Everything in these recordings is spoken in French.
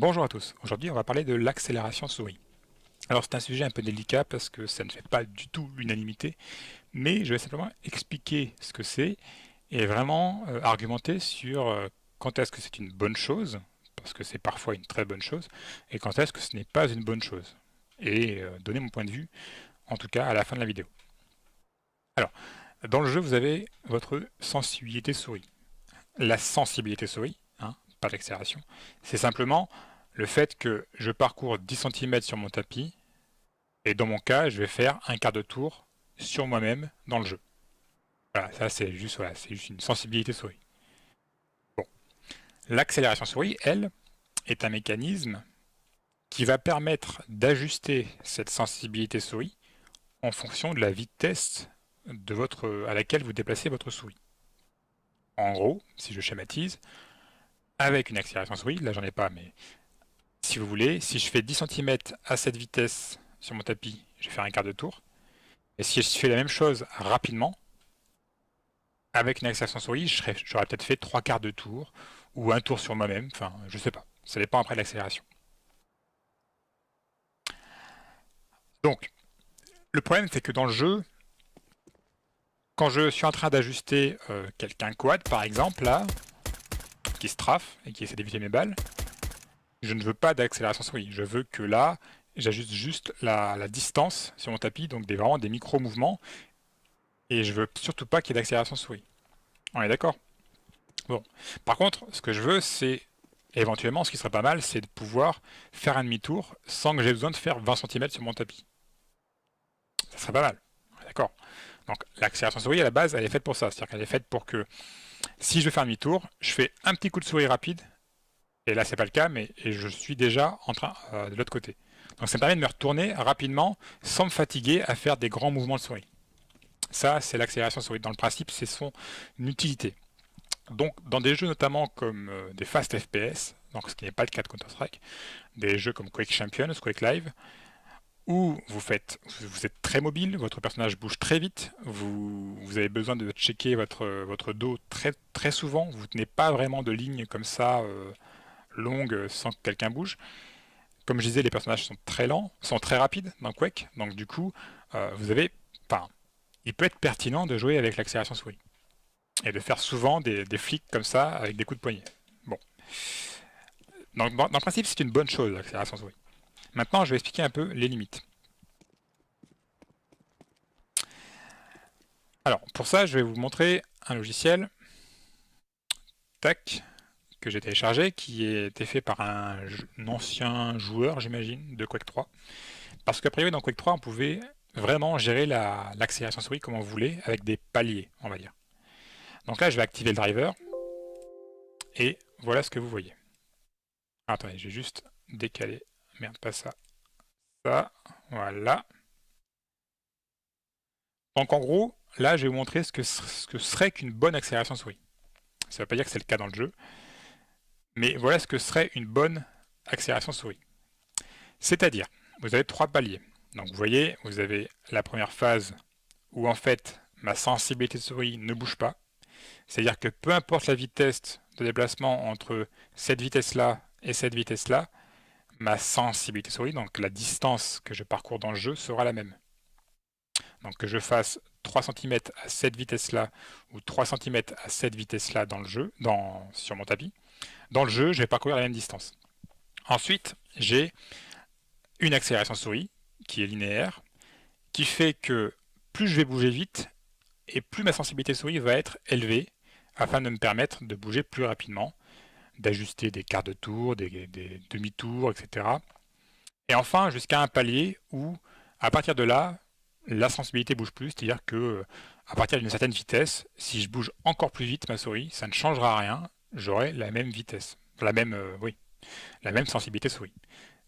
Bonjour à tous, aujourd'hui on va parler de l'accélération souris. Alors c'est un sujet un peu délicat parce que ça ne fait pas du tout l'unanimité, mais je vais simplement expliquer ce que c'est et vraiment argumenter sur quand est-ce que c'est une bonne chose, parce que c'est parfois une très bonne chose, et quand est-ce que ce n'est pas une bonne chose. Et donner mon point de vue, en tout cas à la fin de la vidéo. Alors, dans le jeu vous avez votre sensibilité souris. La sensibilité souris, hein, pas l'accélération, c'est simplement le fait que je parcours 10 cm sur mon tapis, et dans mon cas, je vais faire un quart de tour sur moi-même dans le jeu. Voilà, ça c'est juste une sensibilité souris. Bon. L'accélération souris, elle, est un mécanisme qui va permettre d'ajuster cette sensibilité souris en fonction de la vitesse à laquelle vous déplacez votre souris. En gros, si je schématise, avec une accélération souris, là j'en ai pas, mais si vous voulez, si je fais 10 cm à cette vitesse sur mon tapis, je vais faire un quart de tour. Et si je fais la même chose rapidement, avec une accélération souris, j'aurais peut-être fait trois quarts de tour, ou un tour sur moi-même, enfin, je sais pas. Ça dépend après de l'accélération. Donc, le problème, c'est que dans le jeu, quand je suis en train d'ajuster quelqu'un quad, par exemple, là, qui se trafe et qui essaie d'éviter mes balles, je ne veux pas d'accélération souris. Je veux que là, j'ajuste juste la distance sur mon tapis, donc vraiment des micro-mouvements, et je veux surtout pas qu'il y ait d'accélération souris. On est d'accord? Bon. Par contre, ce que je veux, c'est éventuellement, ce qui serait pas mal, c'est de pouvoir faire un demi-tour sans que j'ai besoin de faire 20 cm sur mon tapis. Ça serait pas mal. D'accord. Donc l'accélération souris à la base, elle est faite pour ça. C'est-à-dire qu'elle est faite pour que si je fais un demi-tour, je fais un petit coup de souris rapide, et là c'est pas le cas, mais et je suis déjà en train de l'autre côté. Donc ça me permet de me retourner rapidement sans me fatiguer à faire des grands mouvements de souris. Ça, c'est l'accélération souris. Dans le principe, c'est son utilité. Donc, dans des jeux notamment comme des fast FPS, donc ce qui n'est pas le cas de Counter-Strike, des jeux comme Quake Champions, Quake Live, où vous êtes très mobile, votre personnage bouge très vite, vous avez besoin de checker votre dos très, très souvent, vous ne tenez pas vraiment de ligne comme ça longue sans que quelqu'un bouge. Comme je disais, les personnages sont très lents, sont très rapides dans Quake, donc du coup, vous avez, enfin, il peut être pertinent de jouer avec l'accélération souris et de faire souvent des flicks comme ça avec des coups de poignet. Bon, donc dans le principe, c'est une bonne chose l'accélération souris. Maintenant, je vais expliquer un peu les limites. Alors, pour ça, je vais vous montrer un logiciel, tac, que j'ai téléchargé, qui a été fait par un ancien joueur, j'imagine, de Quake 3. Parce qu'a priori, dans Quake 3, on pouvait vraiment gérer l'accélération souris comme on voulait, avec des paliers, on va dire. Donc là, je vais activer le driver, et voilà ce que vous voyez. Ah, attendez, je vais juste décaler. Merde, pas ça. Ça, voilà. Donc en gros, là, je vais vous montrer ce que serait qu'une bonne accélération souris. Ça ne veut pas dire que c'est le cas dans le jeu, mais voilà ce que serait une bonne accélération souris. C'est-à-dire, vous avez trois paliers. Donc vous voyez, vous avez la première phase où en fait ma sensibilité de souris ne bouge pas. C'est-à-dire que peu importe la vitesse de déplacement entre cette vitesse-là et cette vitesse-là, ma sensibilité souris, donc la distance que je parcours dans le jeu, sera la même. Donc que je fasse 3 cm à cette vitesse-là ou 3 cm à cette vitesse-là dans le jeu, sur mon tapis, dans le jeu, je vais parcourir la même distance. Ensuite, j'ai une accélération souris qui est linéaire, qui fait que plus je vais bouger vite et plus ma sensibilité souris va être élevée afin de me permettre de bouger plus rapidement, d'ajuster des quarts de tour, des demi-tours, etc. Et enfin, jusqu'à un palier où, à partir de là, la sensibilité bouge plus, c'est-à-dire que à partir d'une certaine vitesse, si je bouge encore plus vite ma souris, ça ne changera rien, j'aurai la même vitesse, oui, la même sensibilité souris.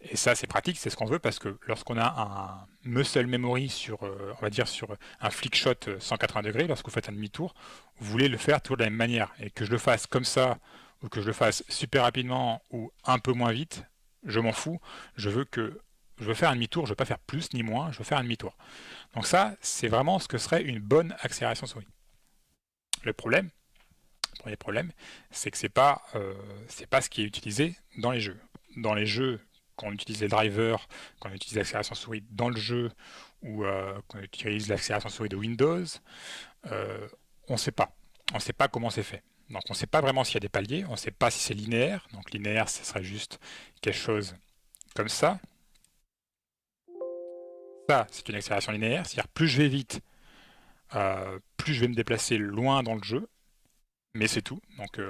Et ça, c'est pratique, c'est ce qu'on veut parce que lorsqu'on a un muscle memory sur, on va dire sur un flick shot 180 degrés, lorsque vous faites un demi-tour, vous voulez le faire toujours de la même manière. Et que je le fasse comme ça, ou que je le fasse super rapidement, ou un peu moins vite, je m'en fous. Je veux faire un demi-tour, je veux pas faire plus ni moins, je veux faire un demi-tour. Donc ça, c'est vraiment ce que serait une bonne accélération souris. Le problème, le premier problème, c'est que c'est pas ce qui est utilisé dans les jeux. dans les jeux, quand on utilise les drivers, quand on utilise l'accélération souris dans le jeu, ou quand on utilise l'accélération souris de Windows, euh, on ne sait pas. On ne sait pas comment c'est fait. Donc on ne sait pas vraiment s'il y a des paliers, on ne sait pas si c'est linéaire. Donc linéaire, ce serait juste quelque chose comme ça. Ça, c'est une accélération linéaire, c'est-à-dire plus je vais vite, plus je vais me déplacer loin dans le jeu, mais c'est tout. Donc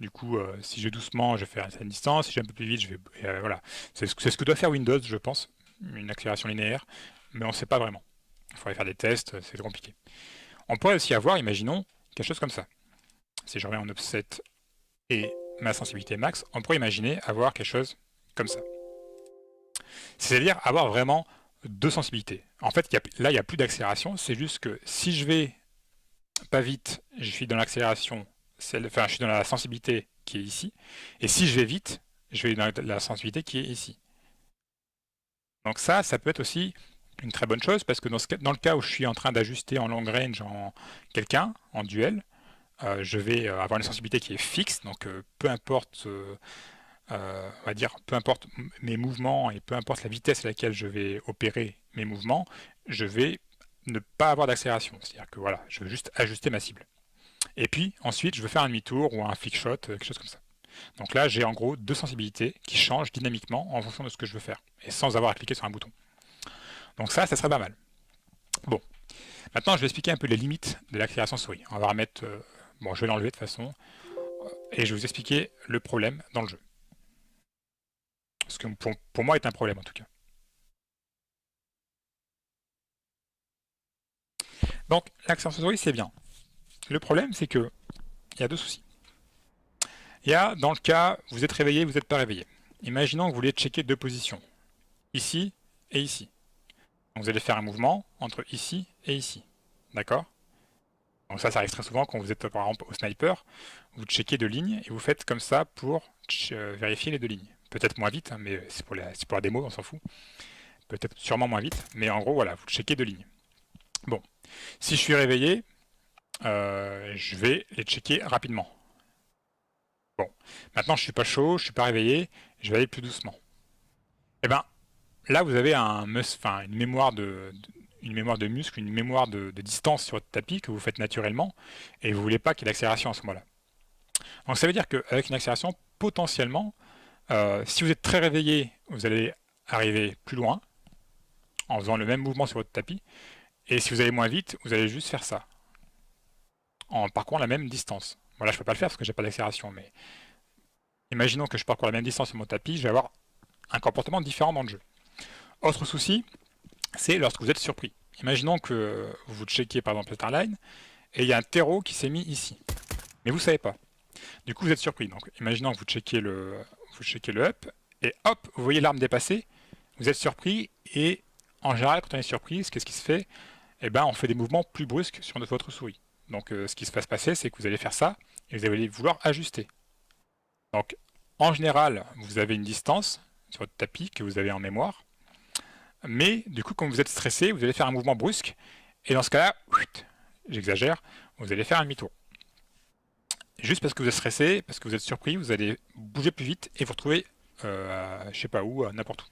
du coup, si je vais doucement, je vais faire une distance, si je vais un peu plus vite, je vais... voilà. C'est ce que doit faire Windows, je pense, une accélération linéaire, mais on ne sait pas vraiment. Il faudrait faire des tests, c'est compliqué. On pourrait aussi avoir, imaginons, quelque chose comme ça. Si je remets en offset et ma sensibilité max, on pourrait imaginer avoir quelque chose comme ça. C'est-à-dire avoir vraiment deux sensibilités. En fait, là, il n'y a plus d'accélération, c'est juste que si je vais pas vite, je suis dans l'accélération, enfin, je suis dans la sensibilité qui est ici, et si je vais vite, je vais dans la sensibilité qui est ici. Donc ça peut être aussi une très bonne chose, parce que dans le cas où je suis en train d'ajuster en long range en quelqu'un, en duel, je vais avoir une sensibilité qui est fixe, donc peu importe, on va dire, peu importe mes mouvements et peu importe la vitesse à laquelle je vais opérer mes mouvements, je vais ne pas avoir d'accélération. C'est-à-dire que voilà, je veux juste ajuster ma cible. Et puis ensuite, je veux faire un demi-tour ou un flick shot, quelque chose comme ça. Donc là, j'ai en gros deux sensibilités qui changent dynamiquement en fonction de ce que je veux faire, et sans avoir à cliquer sur un bouton. Donc ça serait pas mal. Bon, maintenant je vais expliquer un peu les limites de l'accélération souris. On va remettre, bon, je vais l'enlever de toute façon, et je vais vous expliquer le problème dans le jeu. Ce que pour moi est un problème en tout cas. Donc l'accélération souris c'est bien. Le problème c'est que il y a deux soucis. Il y a dans le cas, vous êtes réveillé, vous n'êtes pas réveillé. Imaginons que vous voulez checker deux positions, ici et ici. Donc vous allez faire un mouvement entre ici et ici. D'accord? Donc ça arrive très souvent quand vous êtes par exemple au sniper, vous checkez deux lignes et vous faites comme ça pour vérifier les deux lignes. Peut-être moins vite, hein, mais c'est pour la démo, on s'en fout. Peut-être sûrement moins vite, mais en gros voilà, vous checkez deux lignes. Bon, si je suis réveillé, je vais les checker rapidement. Bon, maintenant je suis pas chaud, je suis pas réveillé, je vais aller plus doucement. Et ben là vous avez une mémoire de muscle, une mémoire de distance sur votre tapis que vous faites naturellement, et vous voulez pas qu'il y ait d'accélération à ce moment-là. Donc ça veut dire qu'avec une accélération, potentiellement, si vous êtes très réveillé, vous allez arriver plus loin en faisant le même mouvement sur votre tapis, et si vous allez moins vite, vous allez juste faire ça, en parcourant la même distance. Voilà, je ne peux pas le faire parce que j'ai pas d'accélération, mais imaginons que je parcours la même distance sur mon tapis, je vais avoir un comportement différent dans le jeu. Autre souci, c'est lorsque vous êtes surpris. Imaginons que vous checkez par exemple le Starline, et il y a un terreau qui s'est mis ici. Mais vous ne savez pas. Du coup, vous êtes surpris. Donc, imaginons que vous checkez le up, et hop, vous voyez l'arme dépasser, vous êtes surpris, et en général, quand on est surpris, qu'est-ce qui se fait? Eh ben, on fait des mouvements plus brusques sur votre souris. Donc, ce qui va se passer, c'est que vous allez faire ça, et vous allez vouloir ajuster. Donc, en général, vous avez une distance sur votre tapis que vous avez en mémoire, mais du coup, quand vous êtes stressé, vous allez faire un mouvement brusque, et dans ce cas-là, j'exagère, vous allez faire un demi-tour. Juste parce que vous êtes stressé, parce que vous êtes surpris, vous allez bouger plus vite et vous retrouver, je sais pas où, n'importe où.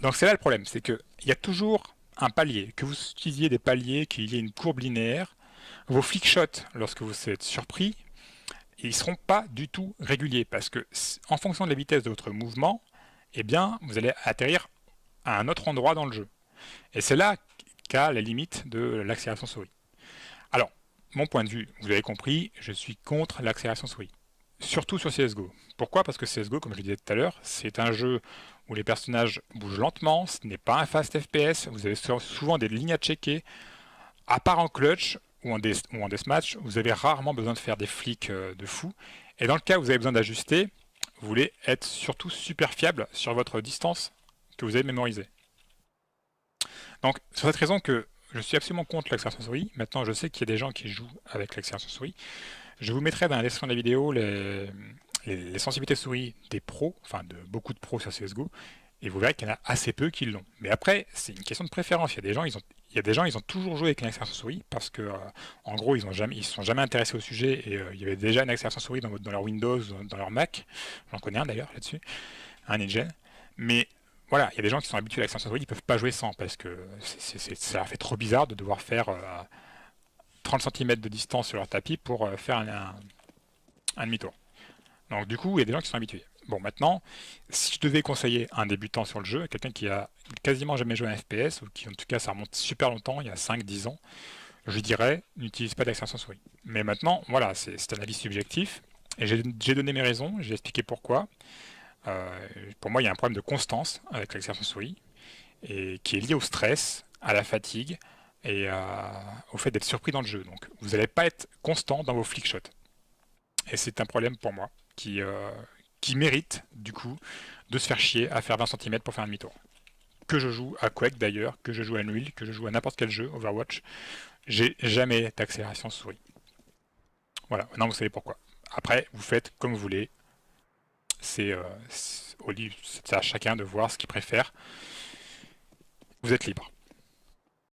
Donc c'est là le problème, c'est qu'il y a toujours un palier. Que vous utilisiez des paliers, qu'il y ait une courbe linéaire, vos flick shots, lorsque vous êtes surpris, ils ne seront pas du tout réguliers, parce que en fonction de la vitesse de votre mouvement, eh bien, vous allez atterrir à un autre endroit dans le jeu. Et c'est là qu'a la limite de l'accélération souris. Alors, mon point de vue, vous l'avez compris, je suis contre l'accélération souris. Surtout sur CSGO. Pourquoi? Parce que CSGO, comme je le disais tout à l'heure, c'est un jeu où les personnages bougent lentement, ce n'est pas un fast FPS, vous avez souvent des lignes à checker, à part en clutch ou en deathmatch, vous avez rarement besoin de faire des flicks de fou. Et dans le cas où vous avez besoin d'ajuster, vous voulez être surtout super fiable sur votre distance que vous avez mémorisée. Donc, c'est pour cette raison que je suis absolument contre l'accélération souris. Maintenant, je sais qu'il y a des gens qui jouent avec l'accélération souris. Je vous mettrai dans la description de la vidéo les sensibilités souris des pros, enfin de beaucoup de pros sur CSGO, et vous verrez qu'il y en a assez peu qui l'ont. Mais après, c'est une question de préférence. Il y a des gens, ils ont toujours joué avec une accélération souris parce que, en gros, ils ne se sont jamais intéressés au sujet et il y avait déjà une accélération souris dans leur Windows, dans leur Mac. J'en connais un d'ailleurs là-dessus. un engine. Mais voilà, il y a des gens qui sont habitués à l'accélération souris, ils peuvent pas jouer sans parce que ça leur fait trop bizarre de devoir faire 30 cm de distance sur leur tapis pour faire un demi-tour. Donc du coup, il y a des gens qui sont habitués. Bon, maintenant, si je devais conseiller un débutant sur le jeu, quelqu'un qui a quasiment jamais joué à un FPS, ou qui en tout cas ça remonte super longtemps, il y a 5-10 ans, je dirais, n'utilise pas d'accélération souris. Mais maintenant, voilà, c'est un avis subjectif, et j'ai donné mes raisons, j'ai expliqué pourquoi. Pour moi, il y a un problème de constance avec l'accélération souris, et qui est lié au stress, à la fatigue, et au fait d'être surpris dans le jeu. Donc vous n'allez pas être constant dans vos flickshots. Et c'est un problème pour moi qui mérite du coup de se faire chier à faire 20 cm pour faire un demi-tour. Que je joue à Quake d'ailleurs, que je joue à Unreal, que je joue à n'importe quel jeu, Overwatch, j'ai jamais d'accélération souris. Voilà, maintenant vous savez pourquoi. Après, vous faites comme vous voulez. C'est à chacun de voir ce qu'il préfère. Vous êtes libre.